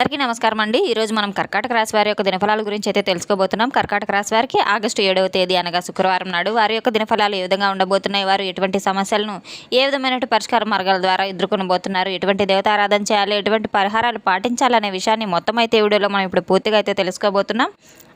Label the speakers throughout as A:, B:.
A: అందరికీ నమస్కారం అండి. ఈరోజు మనం కర్కాటక రాశి వారి యొక్క దినఫలాల గురించి అయితే తెలుసుకోబోతున్నాం. కర్కాటక రాశి వారికి ఆగస్టు 7వ తేదీ అనగా శుక్రవారం నాడు వారి యొక్క దినఫలాలు ఏ విధంగా ఉండబోతున్నాయి, వారు ఎటువంటి సమస్యలను ఏ విధమైన పరిష్కార మార్గాల ద్వారా ఎదుర్కొనబోతున్నారు, ఎటువంటి దేవతారాధన చేయాలి, ఎటువంటి పరిహారాలు పాటించాలనే విషయాన్ని మొత్తం అయితే వీడియోలో మనం ఇప్పుడు పూర్తిగా అయితే తెలుసుకోబోతున్నాం.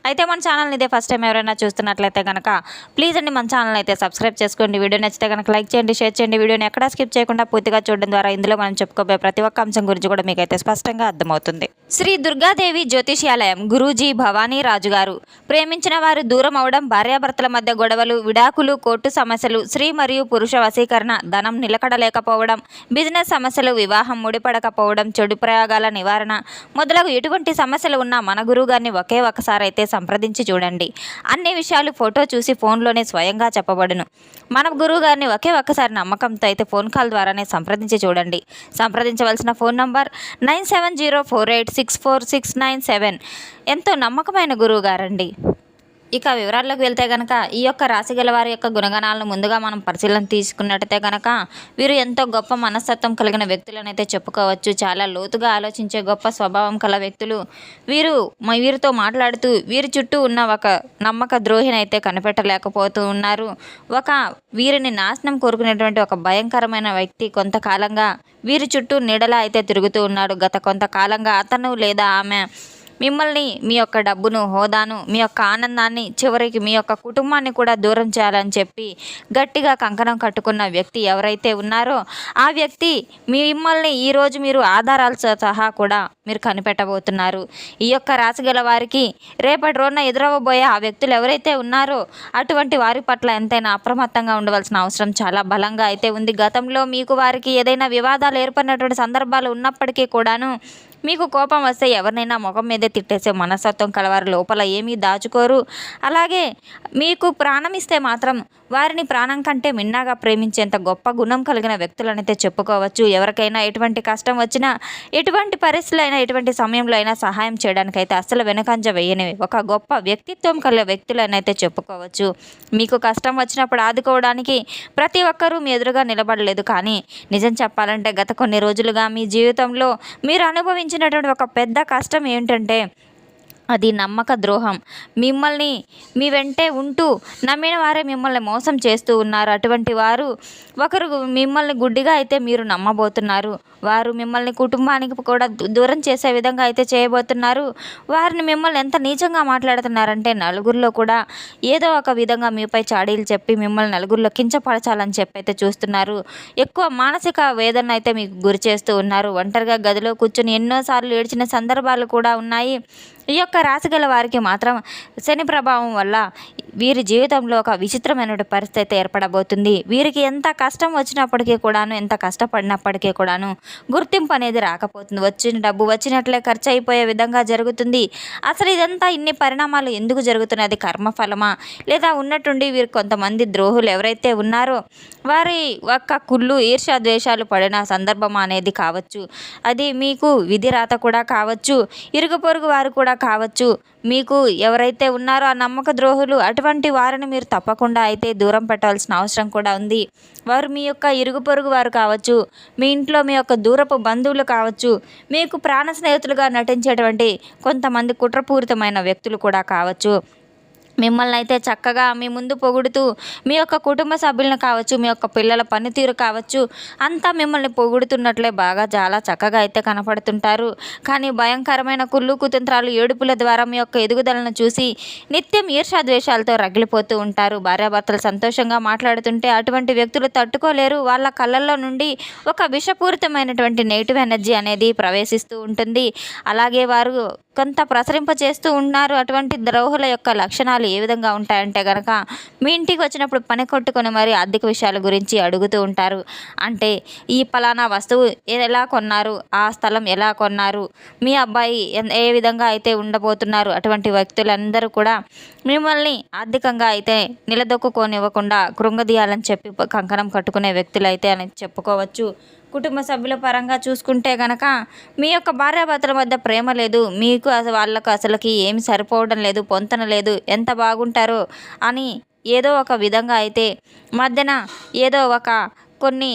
A: అయితే మన ఛానల్ని ఇదే ఫస్ట్ టైం ఎవరైనా చూస్తున్నట్లయితే కనుక ప్లీజ్ అండి మన ఛానల్ అయితే సబ్స్క్రైబ్ చేసుకోండి. వీడియో నచ్చితే కనుక లైక్ చేయండి, షేర్ చేయండి. వీడియోని ఎక్కడా స్కిప్ చేయకుండా పూర్తిగా చూడడం ద్వారా ఇందులో మనం చెప్పుకోబోయే ప్రతి ఒక్క అంశం గురించి కూడా మీకైతే స్పష్టంగా అర్థమవుతుంది. శ్రీ దుర్గాదేవి జ్యోతిష్యాలయం గురూజీ భవానీ రాజు గారు. ప్రేమించిన వారు దూరం అవడం, భార్యాభర్తల మధ్య గొడవలు, విడాకులు, కోర్టు సమస్యలు, స్త్రీ మరియు పురుష వశీకరణ, ధనం నిలకడలేకపోవడం, బిజినెస్ సమస్యలు, వివాహం ముడిపడకపోవడం, చెడు ప్రయోగాల నివారణ మొదలగు ఎటువంటి సమస్యలు ఉన్నా మన గురువు గారిని ఒకే ఒకసారి అయితే సంప్రదించి చూడండి. అన్ని విషయాలు ఫోటో చూసి ఫోన్లోనే స్వయంగా చెప్పబడును. మన గురువు గారిని ఒకే ఒక్కసారి నమ్మకంతో అయితే ఫోన్ కాల్ ద్వారానే సంప్రదించి చూడండి. సంప్రదించవలసిన ఫోన్ నంబర్ 9704864697. ఎంతో నమ్మకమైన గురువు గారండి. ఇక వివరాల్లోకి వెళ్తే కనుక ఈ యొక్క రాశి గల వారి యొక్క గుణగణాలను ముందుగా మనం పరిశీలన తీసుకున్నట్టయితే కనుక వీరు ఎంతో గొప్ప మనస్తత్వం కలిగిన వ్యక్తులను అయితే చెప్పుకోవచ్చు. చాలా లోతుగా ఆలోచించే గొప్ప స్వభావం కల వ్యక్తులు. వీరితో మాట్లాడుతూ వీరి చుట్టూ ఉన్న ఒక నమ్మక ద్రోహిని అయితే కనిపెట్టలేకపోతూ ఉన్నారు. వీరిని నాశనం కోరుకునేటువంటి ఒక భయంకరమైన వ్యక్తి కొంతకాలంగా వీరి చుట్టూ నీడలా అయితే తిరుగుతూ ఉన్నాడు. గత కొంతకాలంగా అతను లేదా ఆమె మిమ్మల్ని, మీ యొక్క డబ్బును, హోదాను, మీ యొక్క ఆనందాన్ని, చివరికి మీ యొక్క కుటుంబాన్ని కూడా దూరం చేయాలని చెప్పి గట్టిగా కంకణం కట్టుకున్న వ్యక్తి ఎవరైతే ఉన్నారో ఆ వ్యక్తి మిమ్మల్ని ఈరోజు మీరు ఆధారాలతో సహా కూడా మీరు కనిపెట్టబోతున్నారు. ఈ యొక్క రాశి గల వారికి రేపటి రోజున ఎదురవ్వబోయే ఆ వ్యక్తులు ఎవరైతే ఉన్నారో అటువంటి వారి పట్ల ఎంతైనా అప్రమత్తంగా ఉండవలసిన అవసరం చాలా బలంగా అయితే ఉంది. గతంలో మీకు వారికి ఏదైనా వివాదాలు ఏర్పడినటువంటి సందర్భాలు ఉన్నప్పటికీ కూడాను మీకు కోపం వస్తే ఎవరినైనా ముఖం మీదే తిట్టేసే మనస్తత్వం కలవారు, లోపల ఏమీ దాచుకోరు. అలాగే మీకు ప్రాణం ఇస్తే మాత్రం వారిని ప్రాణం కంటే మిన్నాగా ప్రేమించేంత గొప్ప గుణం కలిగిన వ్యక్తులనైతే చెప్పుకోవచ్చు. ఎవరికైనా ఎటువంటి కష్టం వచ్చినా, ఎటువంటి పరిస్థితులు అయినా, ఎటువంటి సమయంలో అయినా సహాయం చేయడానికైతే అస్సలు వెనుకంజ వేయని ఒక గొప్ప వ్యక్తిత్వం కలిగిన వ్యక్తులనైతే చెప్పుకోవచ్చు. మీకు కష్టం వచ్చినప్పుడు ఆదుకోవడానికి ప్రతి ఒక్కరూ మీ ఎదురుగా నిలబడలేదు. కానీ నిజం చెప్పాలంటే గత కొన్ని రోజులుగా మీ జీవితంలో మీరు అనుభవించినటువంటి ఒక పెద్ద కష్టం ఏంటంటే అది నమ్మక ద్రోహం. మీ వెంటే ఉంటూ నమ్మిన వారే మిమ్మల్ని మోసం చేస్తూ ఉన్నారు. అటువంటి వారు ఒకరు మిమ్మల్ని గుడ్డిగా అయితే మీరు నమ్మబోతున్నారు. వారు మిమ్మల్ని కుటుంబానికి కూడా దూరం చేసే విధంగా అయితే చేయబోతున్నారు. వారిని మిమ్మల్ని ఎంత నీచంగా మాట్లాడుతున్నారంటే నలుగురిలో కూడా ఏదో ఒక విధంగా మీపై చాడీలు చెప్పి మిమ్మల్ని నలుగురిలో కించపరచాలని చెప్పి అయితే చూస్తున్నారు. ఎక్కువ మానసిక వేదన అయితే మీకు గురి చేస్తూ ఉన్నారు. ఒంటరిగా గదిలో కూర్చొని ఎన్నోసార్లు ఏడ్చిన సందర్భాలు కూడా ఉన్నాయి. ఈ యొక్క రాశి గల వారికి మాత్రం శని ప్రభావం వల్ల వీరి జీవితంలో ఒక విచిత్రమైన పరిస్థితి ఏర్పడబోతుంది. వీరికి ఎంత కష్టం వచ్చినప్పటికీ కూడాను, ఎంత కష్టపడినప్పటికీ కూడాను గుర్తింపు అనేది రాకపోతుంది. వచ్చిన డబ్బు వచ్చినట్లే ఖర్చు అయిపోయే విధంగా జరుగుతుంది. అసలు ఇదంతా ఇన్ని పరిణామాలు ఎందుకు జరుగుతున్నది? కర్మఫలమా, లేదా ఉన్నట్టుండి వీరు కొంతమంది ద్రోహులు ఎవరైతే ఉన్నారో వారి ఒక్క కుళ్ళు, ఈర్ష్య, ద్వేషాలు పడిన సందర్భం అనేది కావచ్చు. అది మీకు విధి రాత కూడా కావచ్చు. ఇరుగు పొరుగు వారు కూడా కావచ్చు. మీకు ఎవరైతే ఉన్నారో ఆ నమ్మక ద్రోహులు, అటువంటి వారిని మీరు తప్పకుండా అయితే దూరం పెట్టాల్సిన అవసరం కూడా ఉంది. వారు మీ యొక్క ఇరుగు పొరుగు వారు కావచ్చు, మీ ఇంట్లో మీ యొక్క దూరపు బంధువులు కావచ్చు, మీకు ప్రాణ స్నేహితులుగా నటించేటువంటి కొంతమంది కుట్రపూరితమైన వ్యక్తులు కూడా కావచ్చు. మిమ్మల్ని అయితే చక్కగా మీ ముందు పొగుడుతూ మీ యొక్క కుటుంబ సభ్యులను కావచ్చు, మీ యొక్క పిల్లల పనితీరు కావచ్చు, అంతా మిమ్మల్ని పొగుడుతున్నట్లే బాగా చాలా చక్కగా అయితే కనపడుతుంటారు. కానీ భయంకరమైన కుళ్ళు, కుతంత్రాలు, ఏడుపుల ద్వారా మీ యొక్క ఎదుగుదలను చూసి నిత్యం ఈర్ష్యా ద్వేషాలతో రగిలిపోతూ ఉంటారు. భార్యాభర్తలు సంతోషంగా మాట్లాడుతుంటే అటువంటి వ్యక్తులు తట్టుకోలేరు. వాళ్ళ కళ్ళల్లో నుండి ఒక విషపూరితమైనటువంటి నెగిటివ్ ఎనర్జీ అనేది ప్రవేశిస్తూ ఉంటుంది. అలాగే వారు కొంత ప్రసరింపచేస్తూ ఉన్నారు. అటువంటి ద్రోహుల యొక్క లక్షణాలు ఏ విధంగా ఉంటాయంటే కనుక మీ ఇంటికి వచ్చినప్పుడు పని కొట్టుకొని మరి ఆర్థిక విషయాల గురించి అడుగుతూ ఉంటారు. అంటే ఈ పలానా వస్తువు ఎలా కొన్నారు, ఆ స్థలం ఎలా కొన్నారు, మీ అబ్బాయి ఏ విధంగా అయితే ఉండబోతున్నారు, అటువంటి వ్యక్తులందరూ కూడా మిమ్మల్ని ఆర్థికంగా అయితే నిలదొక్కుకోనివ్వకుండా కృంగదీయాలని చెప్పి కంకణం కట్టుకునే వ్యక్తులు అయితే అని చెప్పుకోవచ్చు. కుటుంబ సభ్యుల పరంగా చూసుకుంటే కనుక మీ యొక్క భార్యాభర్తల మధ్య ప్రేమ లేదు. మీకు వాళ్ళకు అసలుకి ఏమి సరిపోవడం లేదు, పొంతన లేదు. ఎంత బాగుంటారో అని ఏదో ఒక విధంగా అయితే మధ్యన ఏదో ఒక కొన్ని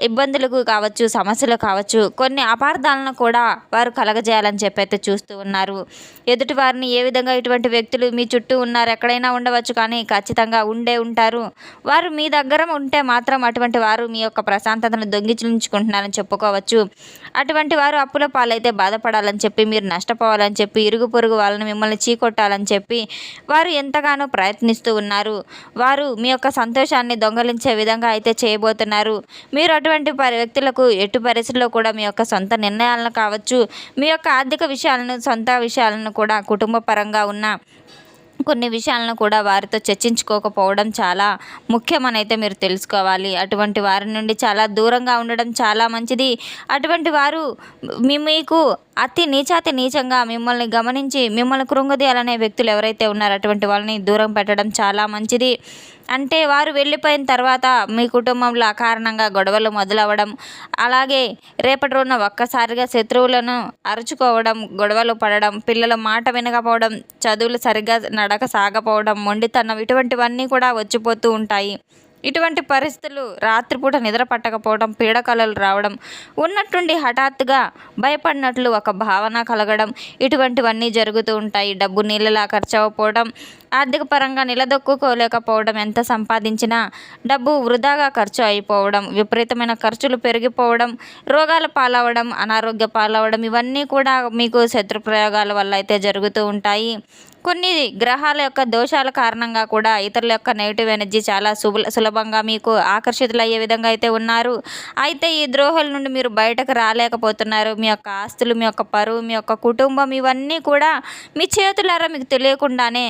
A: ఇబ్బందులకు కావచ్చు, సమస్యలు కావచ్చు, కొన్ని అపార్థాలను కూడా వారు కలగజేయాలని చెప్పి అయితే చూస్తూ ఉన్నారు. ఎదుటి వారిని ఏ విధంగా ఇటువంటి వ్యక్తులు మీ చుట్టూ ఉన్నారు, ఎక్కడైనా ఉండవచ్చు, కానీ ఖచ్చితంగా ఉంటారు. వారు మీ దగ్గర ఉంటే మాత్రం అటువంటి వారు మీ యొక్క ప్రశాంతతను దొంగిలించుకుంటున్నారని చెప్పుకోవచ్చు. అటువంటి వారు అప్పుల పాలైతే బాధపడాలని చెప్పి, మీరు నష్టపోవాలని చెప్పి, ఇరుగు పొరుగు వాళ్ళని మిమ్మల్ని చీకొట్టాలని చెప్పి వారు ఎంతగానో ప్రయత్నిస్తూ ఉన్నారు. వారు మీ యొక్క సంతోషాన్ని దొంగలించే విధంగా అయితే చేయబోతున్నారు. మీరు అటువంటి వ్యక్తులకు ఎటు పరిస్థితుల్లో కూడా మీ యొక్క సొంత నిర్ణయాలను కావచ్చు, మీ యొక్క ఆర్థిక విషయాలను, సొంత విషయాలను కూడా, కుటుంబ పరంగా ఉన్న కొన్ని విషయాలను కూడా వారితో చర్చించుకోకపోవడం చాలా ముఖ్యమని అయితే మీరు తెలుసుకోవాలి. అటువంటి వారి నుండి చాలా దూరంగా ఉండడం చాలా మంచిది. అటువంటి వారు మీకు అతి నీచంగా మిమ్మల్ని గమనించి మిమ్మల్ని కృంగదీయాలనే వ్యక్తులు ఎవరైతే ఉన్నారో అటువంటి వాళ్ళని దూరం పెట్టడం చాలా మంచిది. అంటే వారు వెళ్ళిపోయిన తర్వాత మీ కుటుంబంలో అకారణంగా గొడవలు మొదలవ్వడం, అలాగే రేపటి రోజున ఒక్కసారిగా శత్రువులను అరుచుకోవడం, గొడవలు పడడం, పిల్లల మాట వినకపోవడం, చదువులు సరిగ్గా నడక సాగపోవడం, మొండితనం, ఇటువంటివన్నీ కూడా వచ్చిపోతూ ఉంటాయి. ఇటువంటి పరిస్థితులు రాత్రిపూట నిద్ర పట్టకపోవడం, పీడకలలు రావడం, ఉన్నట్టుండి హఠాత్తుగా భయపడినట్లు ఒక భావన కలగడం, ఇటువంటివన్నీ జరుగుతూ ఉంటాయి. డబ్బు నీళ్ళలా ఖర్చు అవ్వకపోవడం, ఆర్థిక పరంగా నిలదొక్కుకోలేకపోవడం, ఎంత సంపాదించినా డబ్బు వృధాగా ఖర్చు అయిపోవడం, విపరీతమైన ఖర్చులు పెరిగిపోవడం, రోగాల పాలవడం, అనారోగ్య పాలవడం, ఇవన్నీ కూడా మీకు శత్రు ప్రయోగాల వల్ల అయితే జరుగుతూ ఉంటాయి. కొన్ని గ్రహాల యొక్క దోషాల కారణంగా కూడా ఇతరుల యొక్క నెగిటివ్ ఎనర్జీ చాలా సులభంగా మీకు ఆకర్షితులయ్యే విధంగా అయితే ఉన్నారు. అయితే ఈ ద్రోహుల నుండి మీరు బయటకు రాలేకపోతున్నారు. మీ యొక్క ఆస్తులు, మీ యొక్క పరువు, మీ యొక్క కుటుంబం, ఇవన్నీ కూడా మీ చేతులారా మీకు తెలియకుండానే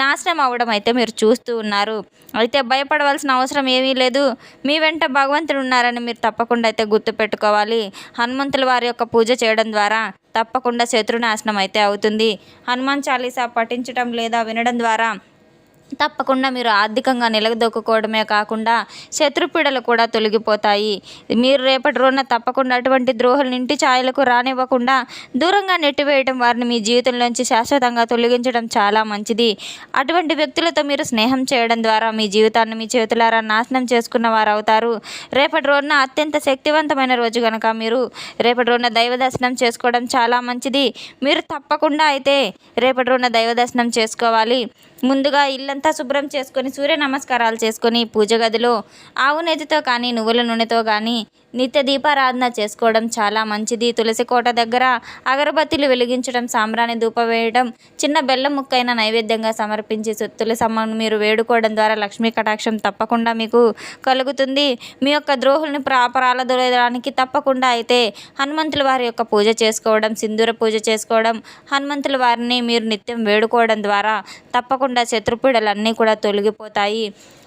A: నాశనం అవ్వడం అయితే మీరు చూస్తూ ఉన్నారు. అయితే భయపడవలసిన అవసరం ఏమీ లేదు. మీ వెంట భగవంతుడు ఉన్నారని మీరు తప్పకుండా అయితే గుర్తుపెట్టుకోవాలి. హనుమంతుల వారి యొక్క పూజ చేయడం ద్వారా తప్పకుండా శత్రునాశనం అయితే అవుతుంది. హనుమాన్ చాలీసా పఠించడం లేదా వినడం ద్వారా తప్పకుండా మీరు ఆర్థికంగా నిలదొక్కుకోవడమే కాకుండా శత్రుపీడలు కూడా తొలగిపోతాయి. మీరు రేపటి రోజున తప్పకుండా అటువంటి ద్రోహులను ఇంటి ఛాయలకు రానివ్వకుండా దూరంగా నెట్టివేయడం, వారిని మీ జీవితంలోంచి శాశ్వతంగా తొలగించడం చాలా మంచిది. అటువంటి వ్యక్తులతో మీరు స్నేహం చేయడం ద్వారా మీ జీవితాన్ని మీ చేతులారా నాశనం చేసుకున్న వారు అవుతారు. రేపటి రోజున అత్యంత శక్తివంతమైన రోజు కనుక మీరు రేపటి రోజున దైవ దర్శనం చేసుకోవడం చాలా మంచిది. మీరు తప్పకుండా అయితే రేపటి రోజున దైవ దర్శనం చేసుకోవాలి. ముందుగా ఇల్లంతా శుభ్రం చేసుకొని సూర్య నమస్కారాలు చేసుకొని పూజ గదిలో ఆవు నెయ్యితో కానీ, నువ్వుల నూనెతో కానీ నిత్య దీపారాధన చేసుకోవడం చాలా మంచిది. తులసి కోట దగ్గర అగరబత్తిలు వెలిగించడం, సాంబ్రాణి ధూప వేయడం, చిన్న బెల్లం ముక్కైన నైవేద్యంగా సమర్పించి తులసమ్మను మీరు వేడుకోవడం ద్వారా లక్ష్మీ కటాక్షం తప్పకుండా మీకు కలుగుతుంది. మీ యొక్క ద్రోహుల్ని ప్రాపరాలదొరడానికి తప్పకుండా అయితే హనుమంతుల వారి యొక్క పూజ చేసుకోవడం, సింధూర పూజ చేసుకోవడం, హనుమంతుల వారిని మీరు నిత్యం వేడుకోవడం ద్వారా తప్పకుండా శత్రుపీడలన్నీ కూడా తొలగిపోతాయి.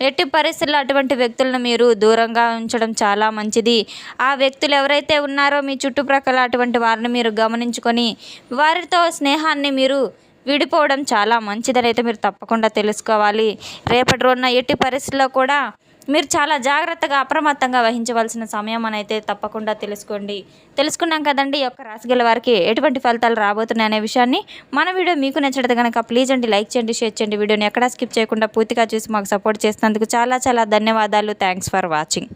A: ఎట్టి పరిస్థితుల్లో అటువంటి వ్యక్తులను మీరు దూరంగా ఉంచడం చాలా మంచిది. ఆ వ్యక్తులు ఎవరైతే ఉన్నారో మీ చుట్టుప్రక్కల అటువంటి వారిని మీరు గమనించుకొని వారితో స్నేహాన్ని మీరు విడిపోవడం చాలా మంచిదని అయితే మీరు తప్పకుండా తెలుసుకోవాలి. రేపటి రోజున ఎట్టి పరిస్థితుల్లో కూడా మీరు చాలా జాగ్రత్తగా, అప్రమత్తంగా వహించవలసిన సమయం అని అయితే తప్పకుండా తెలుసుకున్నాం కదండి. ఈ యొక్క రాశి గల వారికి ఎటువంటి ఫలితాలు రాబోతున్నాయి అనే విషయాన్ని. మన వీడియో మీకు నచ్చినట్టు కనుక ప్లీజ్ అండి లైక్ చేయండి, షేర్ చేయండి. వీడియోని ఎక్కడా స్కిప్ చేయకుండా పూర్తిగా చూసి మాకు సపోర్ట్ చేసినందుకు చాలా ధన్యవాదాలు. Thanks for watching.